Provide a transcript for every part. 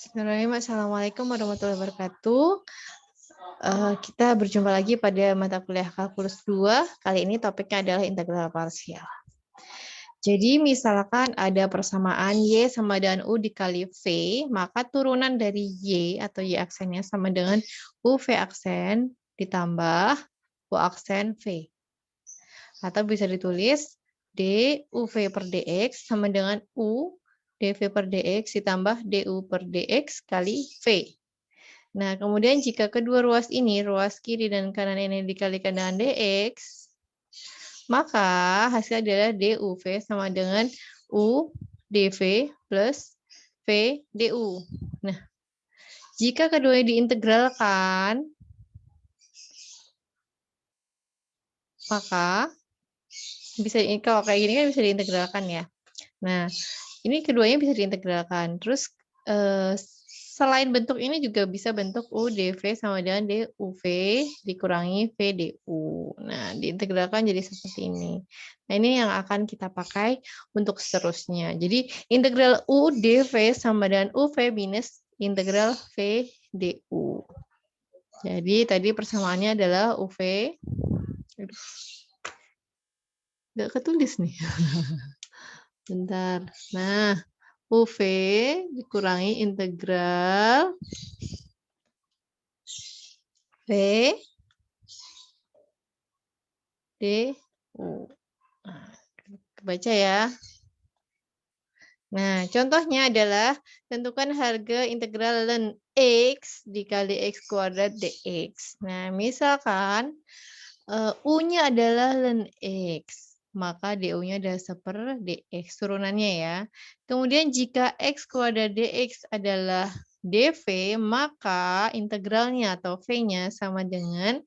Bismillahirrahmanirrahim. Assalamualaikum warahmatullahi wabarakatuh. Kita berjumpa lagi pada mata kuliah kalkulus 2. Kali ini topiknya adalah integral parsial. Jadi misalkan ada persamaan Y sama dengan U dikali V, maka turunan dari Y atau Y aksennya sama dengan UV aksen ditambah U aksen V. Atau bisa ditulis DUV per DX sama dengan U DV per DX ditambah DU per DX kali V. Nah, kemudian jika kedua ruas ini, ruas kiri dan kanan ini dikalikan dengan DX, maka hasilnya adalah DUV sama dengan U DV plus V DU. Nah, jika keduanya diintegralkan, maka bisa kalau kayak gini kan bisa diintegralkan ya. Nah, ini keduanya bisa diintegralkan. Terus selain bentuk ini juga bisa bentuk UDV sama dengan DUV dikurangi VDU. Nah, diintegralkan jadi seperti ini. Nah, ini yang akan kita pakai untuk seterusnya. Jadi, integral UDV sama dengan UV minus integral VDU. Jadi, tadi persamaannya adalah UV. Nggak ketulis nih. Bentar. Nah, UV dikurangi integral V DU. Nah, kebaca ya. Nah, contohnya adalah tentukan harga integral ln X dikali X kuadrat DX. Nah, misalkan U-nya adalah ln X, maka DU-nya adalah 1/dx turunannya ya. Kemudian jika X kuadrat DX adalah DV, maka integralnya atau V-nya sama dengan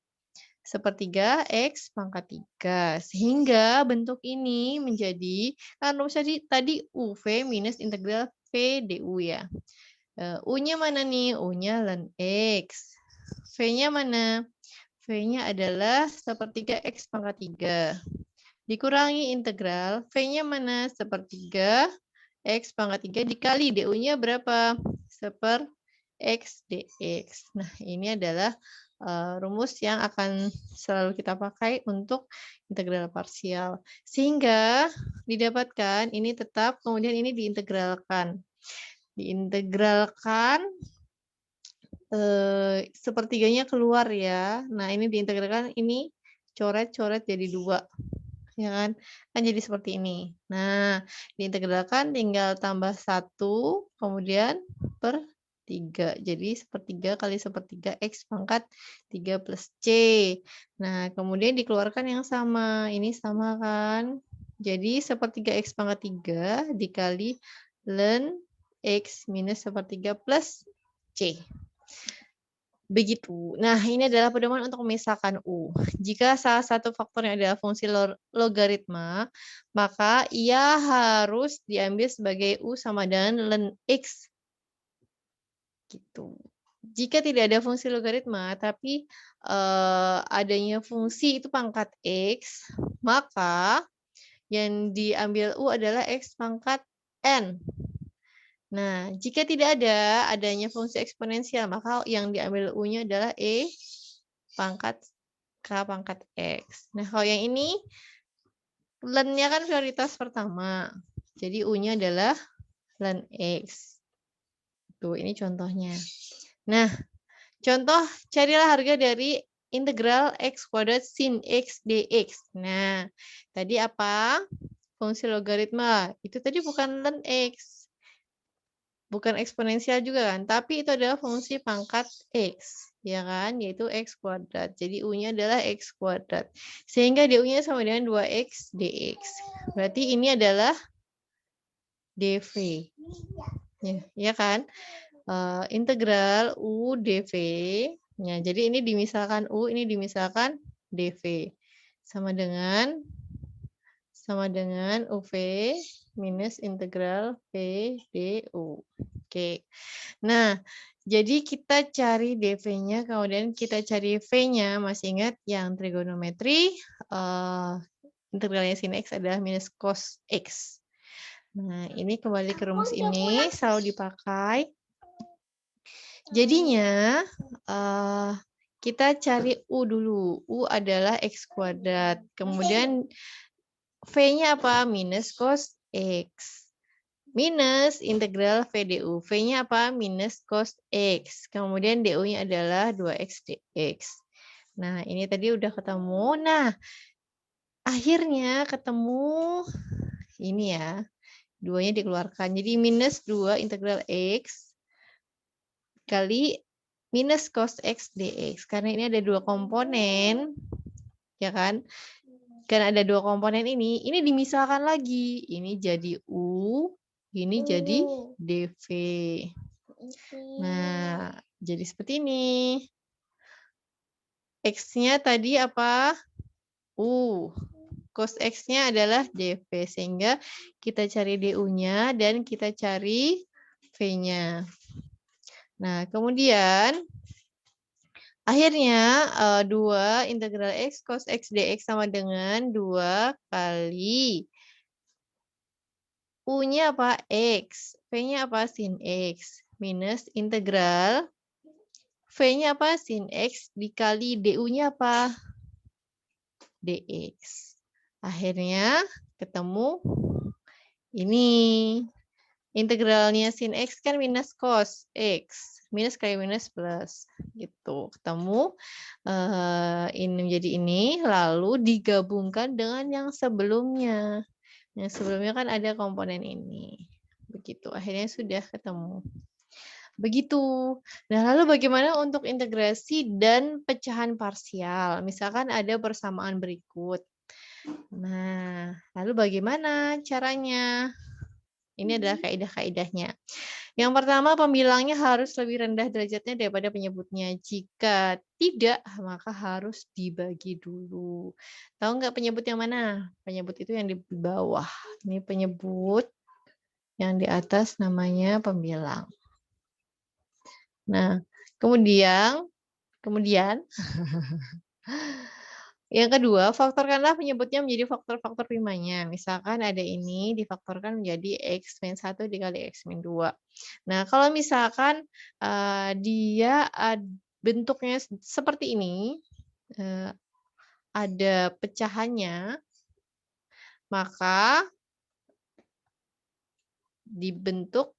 1/3 X pangkat 3. Sehingga bentuk ini menjadi, kan rumusnya tadi UV minus integral V DU ya. U-nya mana nih? U-nya ln X. V-nya mana? V-nya adalah 1/3 X pangkat 3. Dikurangi integral, V-nya mana? 1/3 X pangkat 3 dikali DU-nya berapa? 1/X dx. Nah, ini adalah rumus yang akan selalu kita pakai untuk integral parsial. Sehingga didapatkan ini tetap, kemudian ini diintegralkan. Diintegralkan, sepertiganya keluar ya. Nah, ini diintegralkan, ini coret-coret jadi 2. Ya kan? Kan jadi seperti ini. Nah, diintegralkan tinggal tambah 1, kemudian per 3. Jadi 1/3 kali 1/3 X pangkat 3 plus C. Nah, kemudian dikeluarkan yang sama. Ini sama kan? Jadi 1/3 X pangkat 3 dikali ln X minus 1/3 plus C. Begitu. Nah, ini adalah pedoman untuk memisahkan U. Jika salah satu faktornya adalah fungsi logaritma, maka ia harus diambil sebagai U sama dengan ln X. Gitu. Jika tidak ada fungsi logaritma, tapi adanya fungsi itu pangkat X, maka yang diambil U adalah X pangkat N. Nah, jika tidak ada adanya fungsi eksponensial, maka yang diambil U-nya adalah E pangkat K pangkat X. Nah, kalau yang ini, ln-nya kan prioritas pertama. Jadi U-nya adalah ln X. Tuh, ini contohnya. Nah, contoh carilah harga dari integral X kuadrat sin X dx. Nah, tadi apa? Fungsi logaritma. Itu tadi bukan ln X. Bukan eksponensial juga kan, tapi itu adalah fungsi pangkat X, ya kan, yaitu X kuadrat. Jadi U-nya adalah X kuadrat. Sehingga DU-nya sama dengan 2X dx. Berarti ini adalah DV. Ya kan? Integral U DV. Ya, jadi ini dimisalkan U, ini dimisalkan DV. Sama dengan UV minus integral V DU. Oke. Nah, jadi kita cari DV-nya, kemudian kita cari V-nya. Masih ingat yang trigonometri, integralnya sin X adalah minus cos X. Nah, ini kembali ke rumus ini, selalu dipakai. Jadinya kita cari U dulu. U adalah X kuadrat. Kemudian V-nya apa? Minus cos X. Minus integral V du. V-nya apa? Minus cos X. Kemudian du-nya adalah 2X dx. Nah, ini tadi udah ketemu. Nah, akhirnya ketemu ini ya. Duanya dikeluarkan. Jadi minus 2 integral X kali minus cos X dx. Karena ini ada dua komponen, ya kan? Karena ada dua komponen ini dimisahkan lagi. Ini jadi U, ini jadi dv. Nah, jadi seperti ini. X-nya tadi apa? U. Cos X-nya adalah dv. Sehingga kita cari du-nya dan kita cari v-nya. Nah, kemudian akhirnya 2 integral X cos X dx sama dengan 2 kali U-nya apa? X. V-nya apa? Sin X. Minus integral V-nya apa? Sin X dikali du-nya apa? Dx. Akhirnya ketemu ini. Integralnya sin X kan minus cos X. Minus kali minus plus. Gitu. Ketemu ini menjadi ini. Lalu digabungkan dengan yang sebelumnya. Yang sebelumnya kan ada komponen ini. Begitu. Akhirnya sudah ketemu. Begitu. Nah, lalu bagaimana untuk integrasi dan pecahan parsial? Misalkan ada persamaan berikut. Nah, lalu bagaimana caranya? Ini adalah kaidah-kaidahnya. Yang pertama, pembilangnya harus lebih rendah derajatnya daripada penyebutnya. Jika tidak, maka harus dibagi dulu. Tahu nggak penyebut yang mana? Penyebut itu yang di bawah. Ini penyebut, yang di atas namanya pembilang. Nah, kemudian yang kedua, faktorkanlah penyebutnya menjadi faktor-faktor primanya. Misalkan ada ini difaktorkan menjadi X-1 dikali X-2. Nah, kalau misalkan dia bentuknya seperti ini, ada pecahannya, maka dibentuk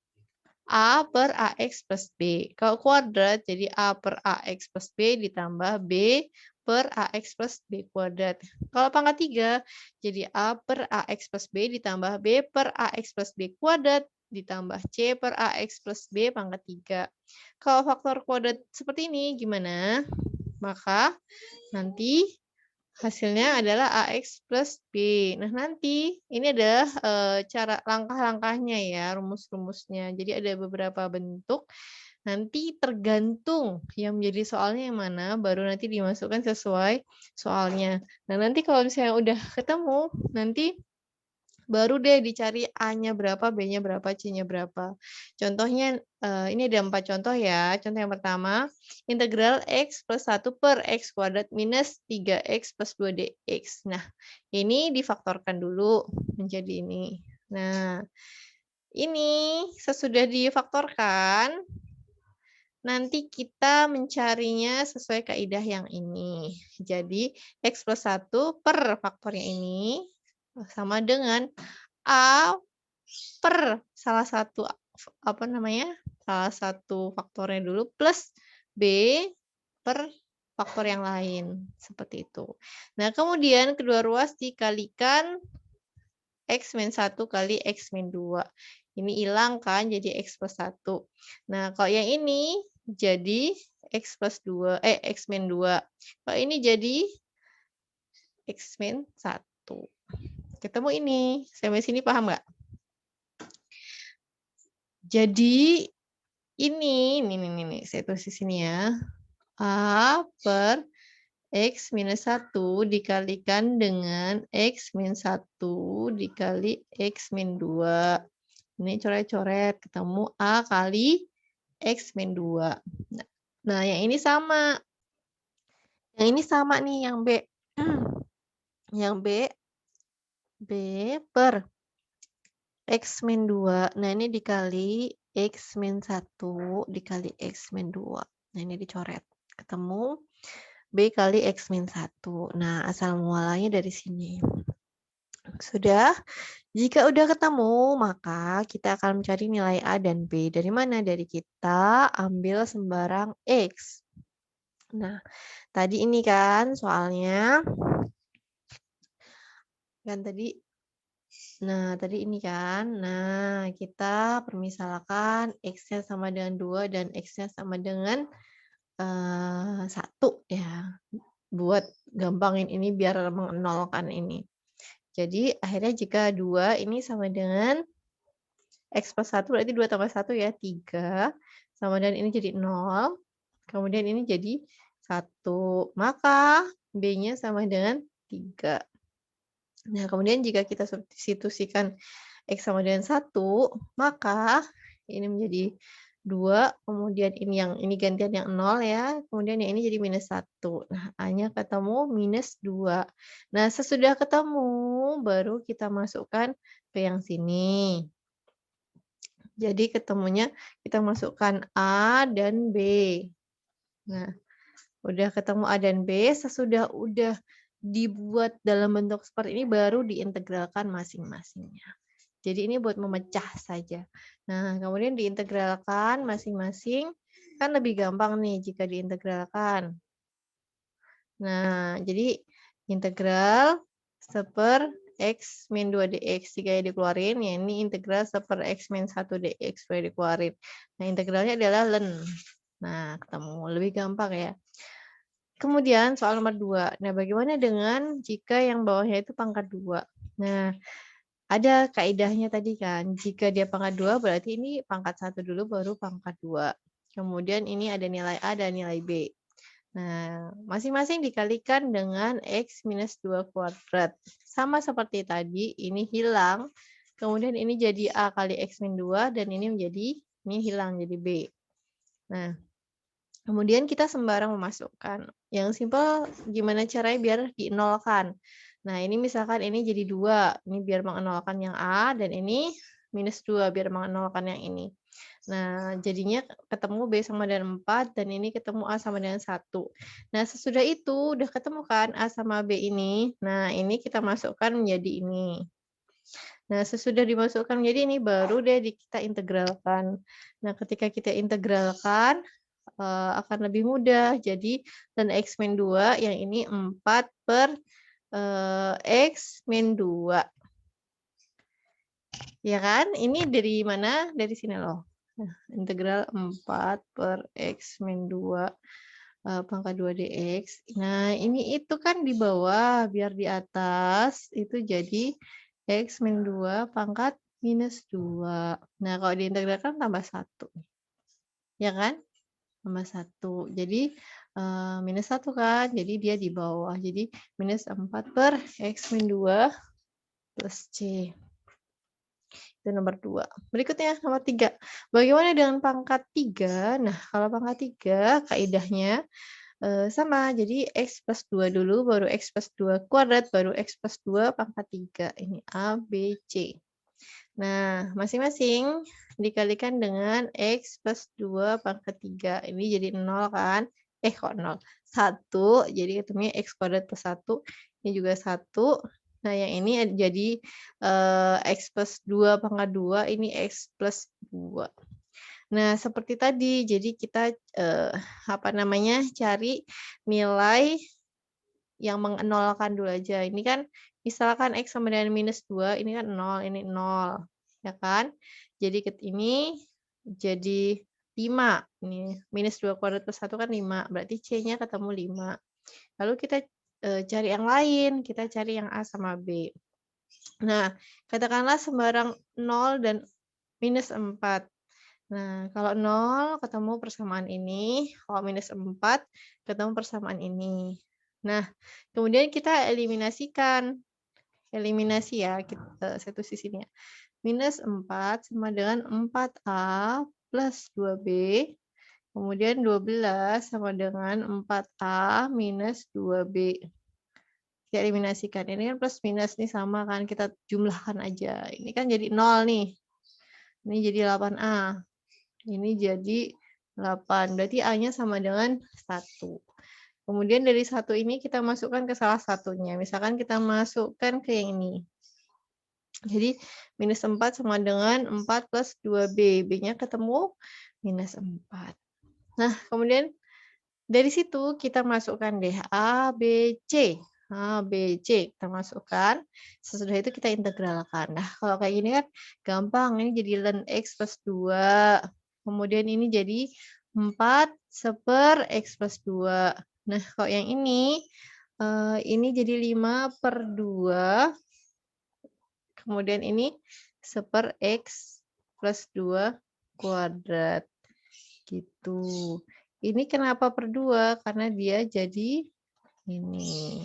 A per AX plus B. Kalau kuadrat, jadi A per AX plus B ditambah B per AX plus B kuadrat. Kalau pangkat 3, jadi A per AX plus B ditambah B per AX plus B kuadrat ditambah C per AX plus B pangkat 3. Kalau faktor kuadrat seperti ini, gimana? Maka nanti hasilnya adalah AX plus B. Nah, nanti ini adalah cara langkah-langkahnya ya, rumus-rumusnya. Jadi ada beberapa bentuk. Nanti tergantung yang menjadi soalnya yang mana, baru nanti dimasukkan sesuai soalnya. Nah, nanti kalau misalnya udah ketemu, nanti baru deh dicari A-nya berapa, B-nya berapa, C-nya berapa. Contohnya, ini ada 4 contoh ya. Contoh yang pertama, integral X plus 1 per X kuadrat minus 3X plus 2 dx. Nah, ini difaktorkan dulu menjadi ini. Nah, ini sesudah difaktorkan, nanti kita mencarinya sesuai kaidah yang ini. Jadi, X plus 1 per faktornya ini sama dengan A per salah satu salah satu faktornya dulu plus B per faktor yang lain seperti itu. Nah, kemudian kedua ruas dikalikan X-1 kali X-2. Ini hilang kan jadi X plus 1. Nah, kalau yang ini jadi X plus 2, X-2. Kalau ini jadi X-1. Ketemu ini. Sampai sini paham nggak? Jadi ini saya tulis di sini ya. A per X minus 1 dikalikan dengan X minus 1 dikali X min 2. Ini coret-coret, ketemu A kali X min 2. Nah, yang ini sama. Yang ini sama nih, yang B. Yang B per X min 2. Nah, ini dikali X min 1 dikali X min 2. Nah, ini dicoret. Ketemu B kali X min 1. Nah, asal mualanya dari sini. Sudah? Jika udah ketemu, maka kita akan mencari nilai A dan B. Dari mana? Dari kita ambil sembarang X. Nah, tadi ini kan soalnya. Kan tadi. Nah, tadi ini kan. Nah, kita permisalkan X-nya sama dengan 2 dan X-nya sama dengan 1 ya. Buat gampangin ini biar mengenolkan ini. Jadi akhirnya jika 2 ini sama dengan X plus 1 berarti 2 tambah 1 ya 3. Sama dengan ini jadi 0. Kemudian ini jadi 1. Maka B-nya sama dengan 3. Nah, kemudian jika kita substitusikan X sama dengan 1, maka ini menjadi 2, kemudian ini gantian yang 0 ya, kemudian yang ini jadi minus 1. Nah, A-nya ketemu minus 2. Nah, sesudah ketemu, baru kita masukkan ke yang sini. Jadi ketemunya kita masukkan A dan B. Nah, udah ketemu A dan B, sesudah udah dibuat dalam bentuk seperti ini baru diintegralkan masing-masingnya. Jadi ini buat memecah saja. Nah, kemudian diintegralkan masing-masing, kan lebih gampang nih jika diintegralkan. Nah, jadi integral 1 X min 2 dx. Jika dikeluarin, ya ini integral 1 X min 1 dx. Boleh dikeluarin. Nah, integralnya adalah ln. Nah, ketemu. Lebih gampang ya. Kemudian soal nomor 2. Nah, bagaimana dengan jika yang bawahnya itu pangkat 2? Nah, ada kaidahnya tadi kan. Jika dia pangkat 2 berarti ini pangkat 1 dulu baru pangkat 2. Kemudian ini ada nilai A dan nilai B. Nah, masing-masing dikalikan dengan X minus 2 kuadrat. Sama seperti tadi, ini hilang. Kemudian ini jadi A kali X min 2 dan ini hilang jadi B. Nah, kemudian kita sembarang memasukkan. Yang simpel gimana caranya biar dinolkan. Nah, ini misalkan ini jadi 2. Ini biar mengenolkan yang A dan ini minus 2 biar mengenolkan yang ini. Nah, jadinya ketemu B sama dengan 4 dan ini ketemu A sama dengan 1. Nah, sesudah itu udah ketemu kan A sama B ini. Nah, ini kita masukkan menjadi ini. Nah, sesudah dimasukkan menjadi ini baru deh kita integralkan. Nah, ketika kita integralkan akan lebih mudah. Jadi ln X min 2 yang ini 4 per X min 2. Ya kan? Ini dari mana? Dari sini loh. Nah, integral 4 per X min 2 pangkat 2 dx. Nah, ini itu kan di bawah, biar di atas itu jadi X min 2 pangkat minus 2. Nah, kalau diintegralkan tambah 1. Ya kan? Tambah 1. Jadi, minus 1 kan, jadi dia di bawah. Jadi, minus 4 per X min 2 plus C. Itu nomor 2. Berikutnya nomor 3. Bagaimana dengan pangkat 3? Nah, kalau pangkat 3 kaidahnya sama. Jadi X plus 2 dulu, baru X plus 2 kuadrat, baru X plus 2 pangkat 3. Ini A, B, C. Nah, masing-masing dikalikan dengan X plus 2 pangkat 3. Ini jadi 0 kan? Kok 0? 1. Jadi ketemunya X kuadrat plus 1. Ini juga 1. Nah, yang ini jadi X plus 2 pangkat 2, ini X plus 2. Nah, seperti tadi, jadi kita cari nilai yang mengenolkan dulu aja. Ini kan misalkan X sama dengan minus 2, ini kan 0, ini 0. Ya kan? Jadi ini jadi 5. Ini minus 2 kuadrat plus 1 kan 5. Berarti C-nya ketemu 5. Lalu kita cari yang lain. Kita cari yang A sama B. Nah, katakanlah sembarang 0 dan minus 4. Nah, kalau 0 ketemu persamaan ini, kalau minus 4 ketemu persamaan ini. Nah, kemudian kita eliminasikan. Eliminasi ya, saya tulis di sini ya. Minus 4 sama dengan 4A plus 2B. Kemudian 12 sama dengan 4A minus 2B. Kita eliminasikan. Ini kan plus minus nih sama kan, kita jumlahkan aja. Ini kan jadi 0 nih. Ini jadi 8A. Ini jadi 8. Berarti A-nya sama dengan 1. Kemudian dari 1 ini kita masukkan ke salah satunya. Misalkan kita masukkan ke yang ini. Jadi minus 4 sama dengan 4 plus 2B. B-nya ketemu minus 4. Nah, kemudian dari situ kita masukkan deh A, B, C. A, B, C. Kita masukkan. Sesudah itu kita integralkan. Nah, kalau kayak gini kan gampang. Ini jadi ln X plus 2. Kemudian ini jadi 4 seper X plus 2. Nah, kalau yang ini jadi 5 per 2. Kemudian ini seper X plus 2 kuadrat. Gitu. Ini kenapa per 2? Karena dia jadi ini.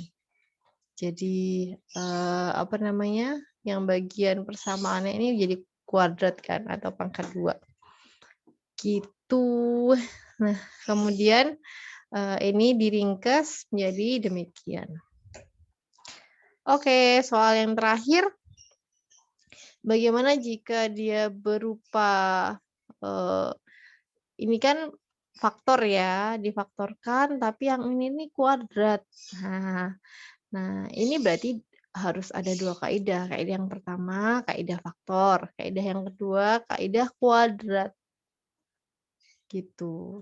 Jadi, apa namanya, yang bagian persamaannya ini jadi kuadrat kan, atau pangkat 2. Gitu. Nah, kemudian ini diringkas menjadi demikian. Oke, soal yang terakhir. Bagaimana jika dia berupa, ini kan faktor ya, difaktorkan, tapi yang ini nih kuadrat. Nah, ini berarti harus ada 2 kaidah. Kaidah yang pertama, kaidah faktor. Kaidah yang kedua, kaidah kuadrat. Gitu.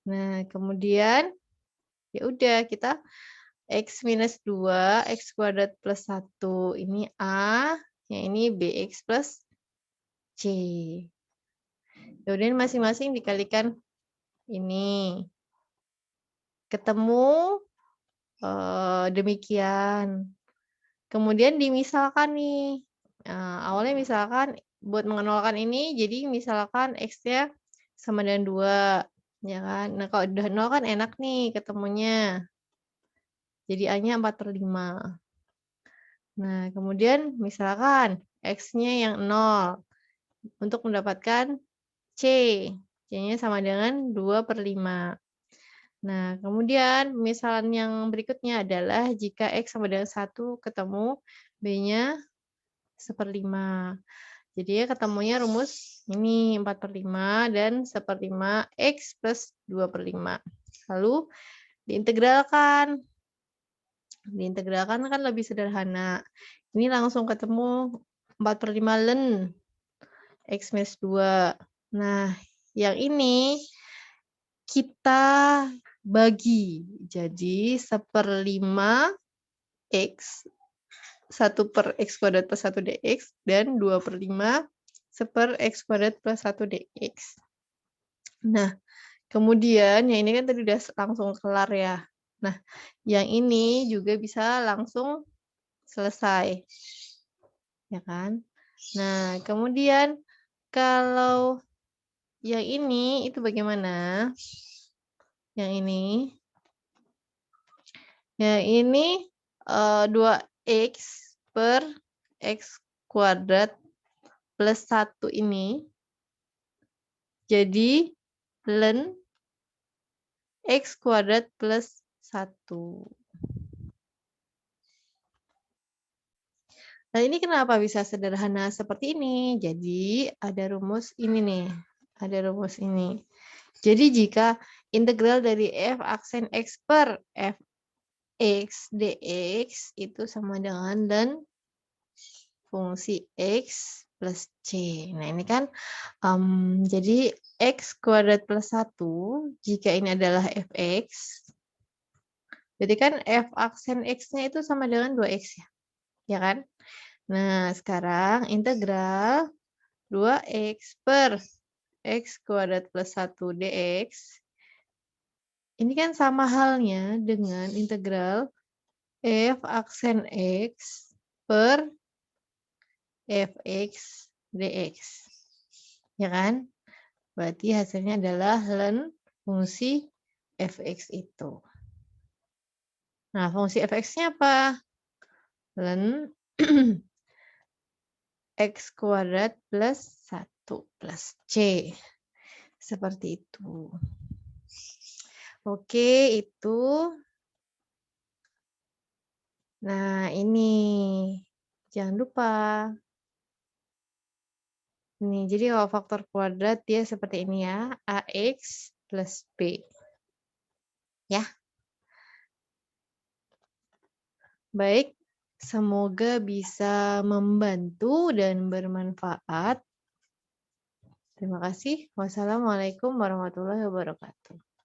Nah, kemudian ya udah kita X minus 2, X kuadrat plus 1. Ini A, yang ini BX plus C. Kemudian masing-masing dikalikan ini. Ketemu demikian. Kemudian dimisalkan nih. Awalnya misalkan buat mengenolkan ini, jadi misalkan X-nya sama dengan 2. Ya kan? Nah, kalau udah 0 kan enak nih ketemunya. Jadi A-nya 4/5. Nah, kemudian misalkan X-nya yang 0. Untuk mendapatkan C. C-nya sama dengan 2/5. Nah, kemudian misalan yang berikutnya adalah jika X sama dengan 1 ketemu B-nya 1/5. Jadi ya ketemunya rumus ini 4/5 dan 1/5 X plus 2/5. Lalu diintegralkan. Diintegralkan kan lebih sederhana. Ini langsung ketemu 4/5 ln X minus 2. Nah, yang ini kita bagi. Jadi 1/5 X 1 per X kuadrat plus 1 dx dan 2/5 seper X kuadrat plus 1 dx. Nah, kemudian yang ini kan tadi udah langsung kelar ya. Nah, yang ini juga bisa langsung selesai. Ya kan? Nah, kemudian kalau yang ini itu bagaimana? Yang ini. Yang ini 2x per x kuadrat plus 1 ini jadi ln x kuadrat plus 1. Nah, ini kenapa bisa sederhana seperti ini? Jadi, ada rumus ini nih. Ada rumus ini. Jadi, jika integral dari f aksen x per f x dx itu sama dengan ln fungsi x plus c. Nah, ini kan jadi x kuadrat plus 1, jika ini adalah fx, berarti kan f aksen x-nya itu sama dengan 2x ya. Ya kan? Nah, sekarang integral 2x per x kuadrat plus 1 dx. Ini kan sama halnya dengan integral f aksen x per fx dx. Ya kan? Berarti hasilnya adalah ln fungsi fx itu. Nah, fungsi fx-nya apa? Ln x kuadrat plus 1 plus c. Seperti itu. Oke, itu. Nah, ini. Jangan lupa Nih, jadi kalau faktor kuadrat dia seperti ini ya, AX plus B. Ya, baik. Semoga bisa membantu dan bermanfaat. Terima kasih. Wassalamualaikum warahmatullahi wabarakatuh.